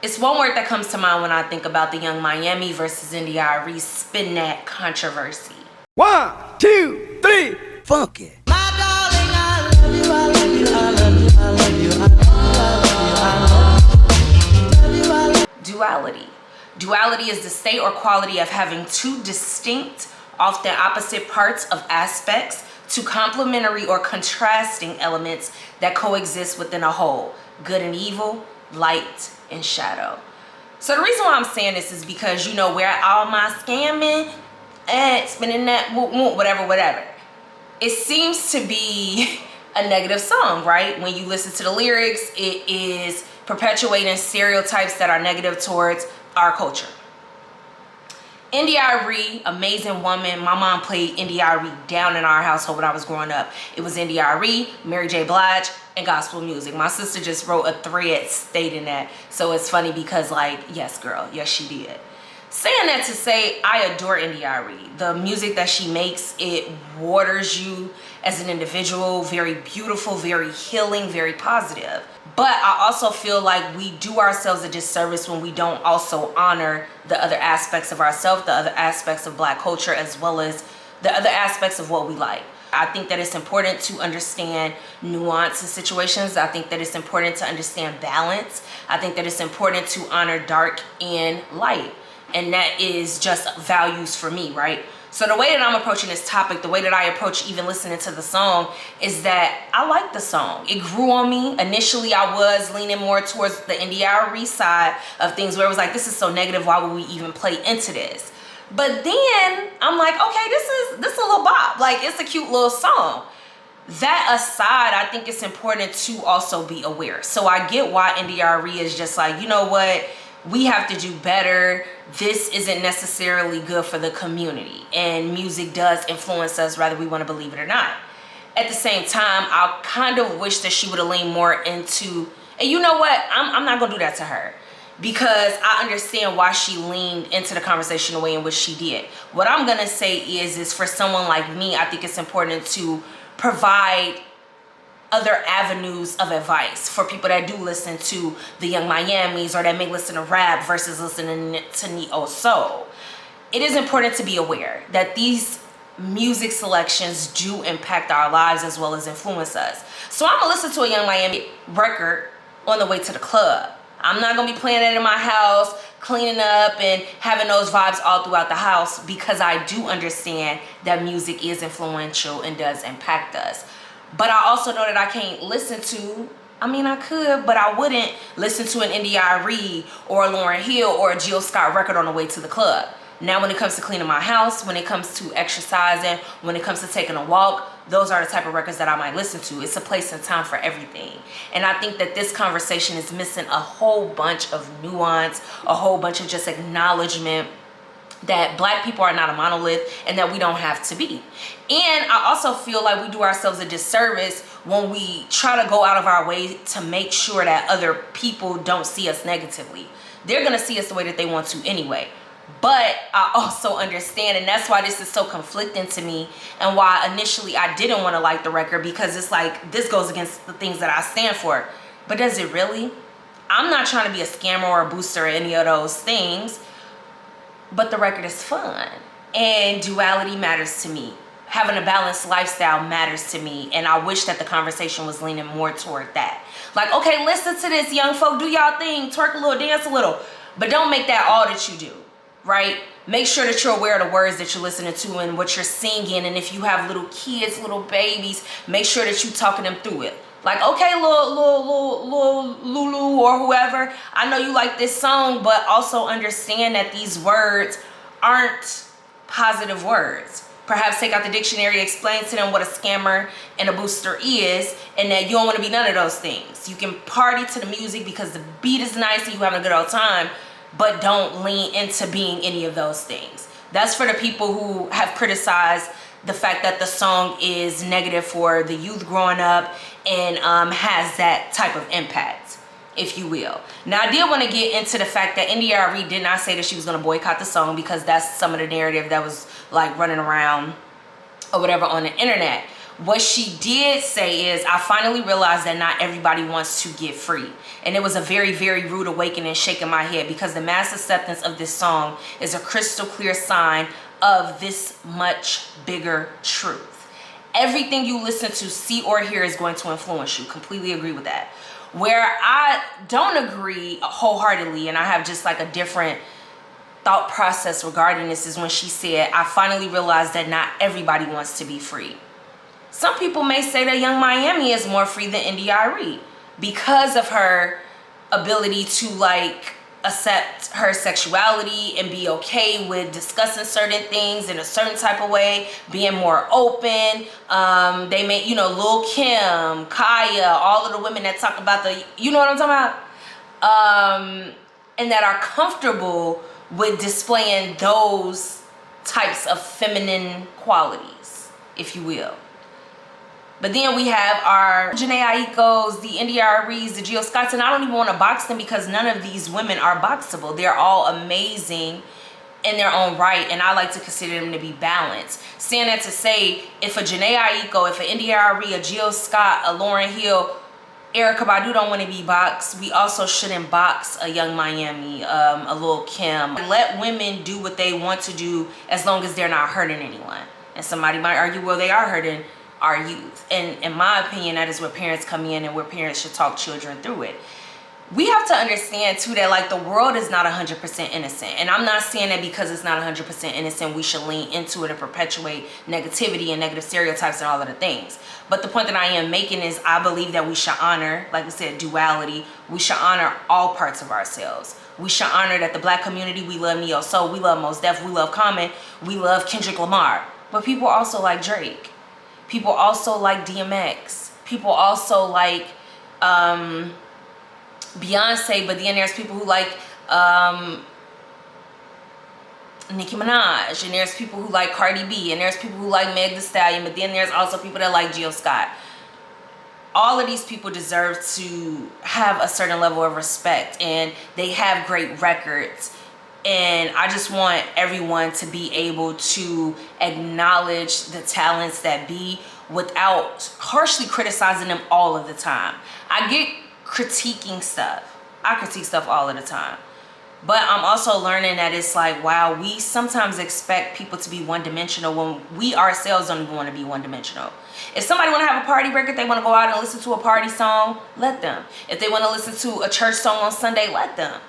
It's one word that comes to mind when I think about the Young Miami versus India Arie spin that controversy. 1, 2, 3, funky. My darling, I love you, I love you, I love you, I love you, I love you, I love you. Duality. Duality is the state or quality of having two distinct, often opposite parts of aspects, two complementary or contrasting elements that coexist within a whole, good and evil, light and shadow. So the reason why I'm saying this is because, you know, where all my scamming, spinning that, whatever. It seems to be a negative song, right? When you listen to the lyrics, it is perpetuating stereotypes that are negative towards our culture. India Arie, amazing woman. My mom played India Arie down in our household when I was growing up. It was India Arie, Mary J. Blige, and gospel music. My sister just wrote a thread stating that. So it's funny because, like, yes, girl, yes, she did. Saying that to say, I adore India Arie. The music that she makes, it waters you as an individual. Very beautiful, very healing, very positive. But I also feel like we do ourselves a disservice when we don't also honor the other aspects of ourselves, the other aspects of Black culture, as well as the other aspects of what we like. I think that it's important to understand nuance in situations. I think that it's important to understand balance. I think that it's important to honor dark and light. And that is just values for me, right? So the way that I'm approaching this topic, the way that I approach even listening to the song, is that I like the song. It grew on me. Initially, I was leaning more towards the India Arie side of things, where it was like, this is so negative, why would we even play into this? But then I'm like, okay, this is a little bop. Like, it's a cute little song. That aside, I think it's important to also be aware. So I get why India Arie is just like, you know what? We have to do better. This isn't necessarily good for the community. And music does influence us, whether we want to believe it or not. At the same time, I kind of wish that she would have leaned more into, and you know what? I'm not going to do that to her, because I understand why she leaned into the conversation the way in which she did. What I'm going to say is for someone like me, I think it's important to provide other avenues of advice for people that do listen to the Young Miamis, or that may listen to rap versus listening to neo soul. It is important to be aware that these music selections do impact our lives as well as influence us. So I'm gonna listen to a Young Miami record on the way to the club. I'm not gonna be playing it in my house, cleaning up and having those vibes all throughout the house, because I do understand that music is influential and does impact us. But I also know that I can't listen to, I mean, I could, but I wouldn't listen to an India Arie or a Lauryn Hill or a Jill Scott record on the way to the club. Now, when it comes to cleaning my house, when it comes to exercising, when it comes to taking a walk, those are the type of records that I might listen to. It's a place and time for everything. And I think that this conversation is missing a whole bunch of nuance, a whole bunch of just acknowledgement that Black people are not a monolith and that we don't have to be. And I also feel like we do ourselves a disservice when we try to go out of our way to make sure that other people don't see us negatively. They're gonna see us the way that they want to anyway. But I also understand, and that's why this is so conflicting to me, and why initially I didn't want to like the record, because it's like, this goes against the things that I stand for. But does it really? I'm not trying to be a scammer or a booster or any of those things. But the record is fun, and duality matters to me. Having a balanced lifestyle matters to me, and I wish that the conversation was leaning more toward that. Like, okay, listen to this, young folk, do y'all thing, twerk a little, dance a little, but don't make that all that you do, right? Make sure that you're aware of the words that you're listening to and what you're singing, and if you have little kids, little babies, make sure that you're talking them through it. Like, okay, little Lulu or whoever, I know you like this song, but also understand that these words aren't positive words. Perhaps take out the dictionary, explain to them what a scammer and a booster is, and that you don't want to be none of those things. You can party to the music because the beat is nice and you're having a good old time, but don't lean into being any of those things. That's for the people who have criticized the fact that the song is negative for the youth growing up and has that type of impact, if you will. Now, I did want to get into the fact that India Arie did not say that she was going to boycott the song, because that's some of the narrative that was like running around or whatever on the internet. What she did say is, I finally realized that not everybody wants to get free. And it was a very, very rude awakening, shaking my head, because the mass acceptance of this song is a crystal clear sign of this much bigger truth. Everything you listen to, see, or hear is going to influence you. Completely agree with that. Where I don't agree wholeheartedly, and I have just like a different thought process regarding this, is when she said, I finally realized that not everybody wants to be free. Some people may say that Young Miami is more free than India Arie because of her ability to like accept her sexuality and be okay with discussing certain things in a certain type of way, being more open. They may, you know, Lil Kim, Kaya, all of the women that talk about the, you know what I'm talking about? And that are comfortable with displaying those types of feminine qualities, if you will. But then we have our Jhené Aikos, the India Aries, the Jill Scotts, and I don't even want to box them because none of these women are boxable. They're all amazing in their own right, and I like to consider them to be balanced. Saying that to say, if a Jhené Aiko, if an India Arie, a Jill Scott, a Lauryn Hill, Erykah Badu don't want to be boxed, we also shouldn't box a Young Miami, a Lil Kim. Let women do what they want to do as long as they're not hurting anyone. And somebody might argue, well, they are hurting our youth. And in my opinion, that is where parents come in and where parents should talk children through it. We have to understand too that like the world is not 100% innocent. And I'm not saying that because it's not 100% innocent, we should lean into it and perpetuate negativity and negative stereotypes and all of the things. But the point that I am making is I believe that we should honor, like we said, duality. We should honor all parts of ourselves. We should honor that the Black community, we love Neo Soul, we love Mos Def, we love Common, we love Kendrick Lamar. But people also like Drake. People also like DMX. People also like Beyonce, but then there's people who like Nicki Minaj, and there's people who like Cardi B, and there's people who like Meg Thee Stallion, but then there's also people that like Jill Scott. All of these people deserve to have a certain level of respect, and they have great records. And I just want everyone to be able to acknowledge the talents that be without harshly criticizing them all of the time. I get critiquing stuff. I critique stuff all of the time. But I'm also learning that it's like, wow, we sometimes expect people to be one-dimensional when we ourselves don't even want to be one-dimensional. If somebody want to have a party record, they want to go out and listen to a party song, let them. If they want to listen to a church song on Sunday, let them.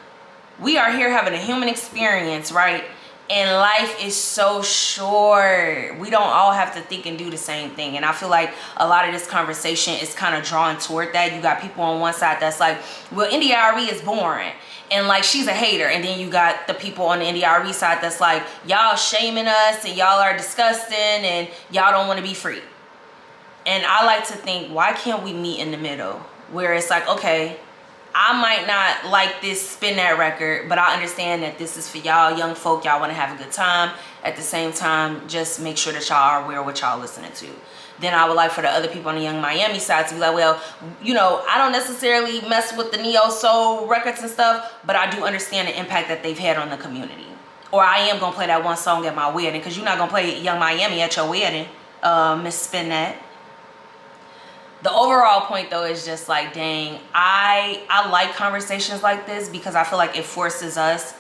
We are here having a human experience, right? And life is so short. We don't all have to think and do the same thing. And I feel like a lot of this conversation is kind of drawn toward that. You got people on one side that's like, well, India Arie is boring. And like, she's a hater. And then you got the people on the India Arie side that's like, y'all shaming us and y'all are disgusting and y'all don't want to be free. And I like to think, why can't we meet in the middle? Where it's like, okay, I might not like this Spin That record, but I understand that this is for y'all young folk. Y'all want to have a good time. At the same time, just make sure that y'all are aware of what y'all listening to. Then I would like for the other people on the Young Miami side to be like, well, you know, I don't necessarily mess with the Neo Soul records and stuff, but I do understand the impact that they've had on the community. Or I am going to play that one song at my wedding, because you're not going to play Young Miami at your wedding, Miss Spin That. The overall point though is just like, dang, I like conversations like this because I feel like it forces us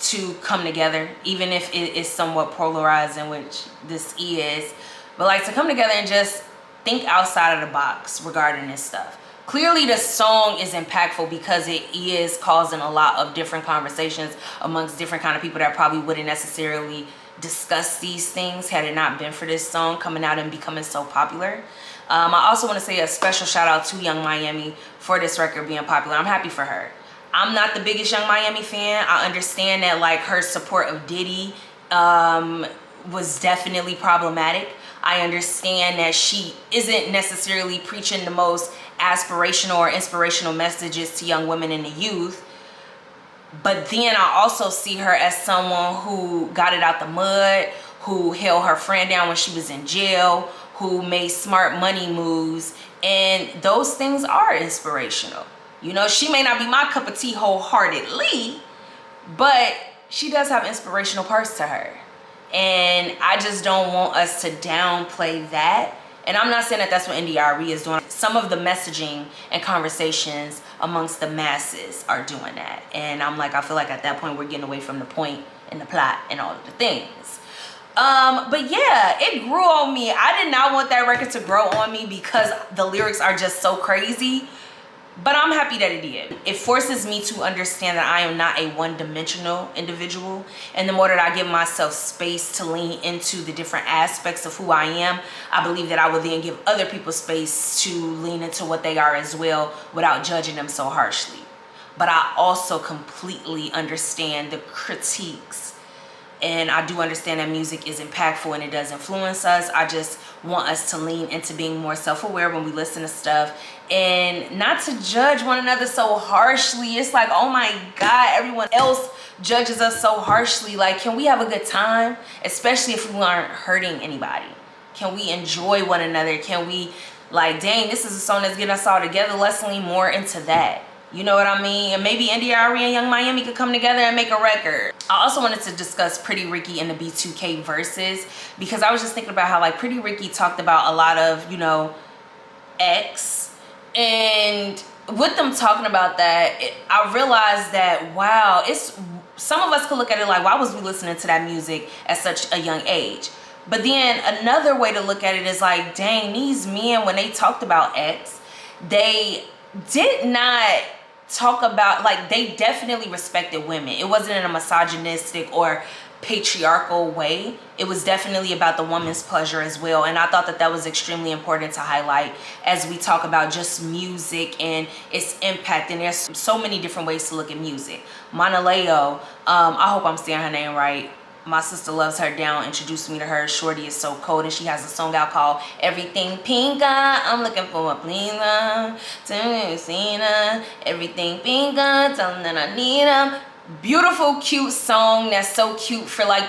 to come together, even if it is somewhat polarizing, which this is, but like to come together and just think outside of the box regarding this stuff. Clearly the song is impactful because it is causing a lot of different conversations amongst different kind of people that probably wouldn't necessarily discuss these things had it not been for this song coming out and becoming so popular. I also want to say a special shout out to Young Miami for this record being popular. I'm happy for her. I'm not the biggest Young Miami fan. I understand that like her support of Diddy was definitely problematic. I understand that she isn't necessarily preaching the most aspirational or inspirational messages to young women and the youth. But then I also see her as someone who got it out the mud, who held her friend down when she was in jail, who made smart money moves, and those things are inspirational. You know, she may not be my cup of tea wholeheartedly, but she does have inspirational parts to her. And I just don't want us to downplay that And I'm not saying that that's what India Arie is doing. Some of the messaging and conversations amongst the masses are doing that. And I'm like, I feel like at that point we're getting away from the point and the plot and all of the things. But yeah, it grew on me. I did not want that record to grow on me because the lyrics are just so crazy. But I'm happy that it did. It forces me to understand that I am not a one-dimensional individual. And the more that I give myself space to lean into the different aspects of who I am, I believe that I will then give other people space to lean into what they are as well without judging them so harshly. But I also completely understand the critiques. And I do understand that music is impactful and it does influence us. I just want us to lean into being more self-aware when we listen to stuff and not to judge one another so harshly. It's like, oh my God, everyone else judges us so harshly. Like, can we have a good time? Especially if we aren't hurting anybody. Can we enjoy one another? Can we, like, dang, this is a song that's getting us all together. Let's lean more into that. You know what I mean? And maybe India Arie and Young Miami could come together and make a record. I also wanted to discuss Pretty Ricky and the B2K verses, because I was just thinking about how, like, Pretty Ricky talked about a lot of, you know, X. And with them talking about that, I realized that, wow, some of us could look at it like, why was we listening to that music at such a young age? But then another way to look at it is like, dang, these men, when they talked about X, they did not talk about, like, they definitely respected women. It wasn't in a misogynistic or patriarchal way. It was definitely about the woman's pleasure as well. And I thought that that was extremely important to highlight as we talk about just music and its impact. And there's so many different ways to look at music. Monaleo, I hope I'm saying her name right. My sister loves her down, introduced me to her. Shorty is so cold, and she has a song out called Everything Pinka. I'm looking for a pleaser, everything pinka, tell them that I need them. Beautiful, cute song that's so cute for, like,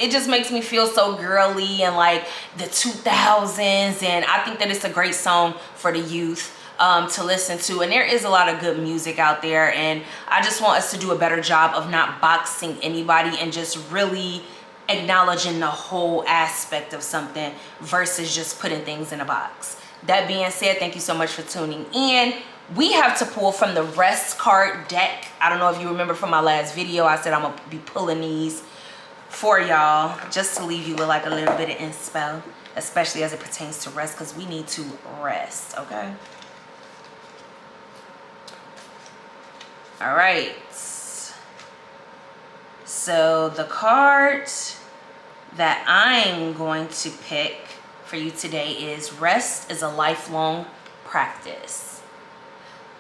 it just makes me feel so girly and like the 2000s. And I think that it's a great song for the youth to listen to. And there is a lot of good music out there, and I just want us to do a better job of not boxing anybody and just really acknowledging the whole aspect of something versus just putting things in a box. That being said, thank you so much for tuning in. We have to pull from the rest card deck. I don't know if you remember from my last video, I said I'm gonna be pulling these for y'all just to leave you with like a little bit of inspo, especially as it pertains to rest, because we need to rest, okay? All right, so the card that I'm going to pick for you today is Rest is a Lifelong Practice.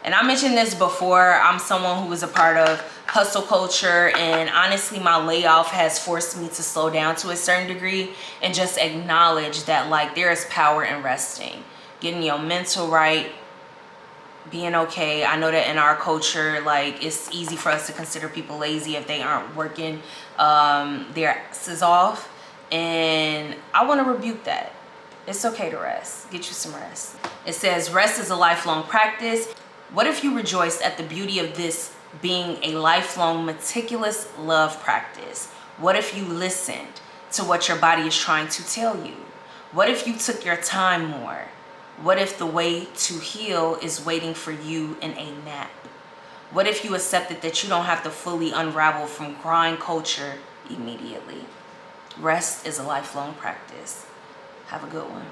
And I mentioned this before, I'm someone who was a part of hustle culture, and honestly my layoff has forced me to slow down to a certain degree and just acknowledge that, like, there is power in resting, getting your mental right, being okay. I know that in our culture, like, it's easy for us to consider people lazy if they aren't working their asses off, and I want to rebuke that. It's okay to rest. Get you some rest. It says, rest is a lifelong practice. What if you rejoiced at the beauty of this being a lifelong, meticulous love practice? What if you listened to what your body is trying to tell you? What if you took your time more? What if the way to heal is waiting for you in a nap? What if you accepted that you don't have to fully unravel from grind culture immediately? Rest is a lifelong practice. Have a good one.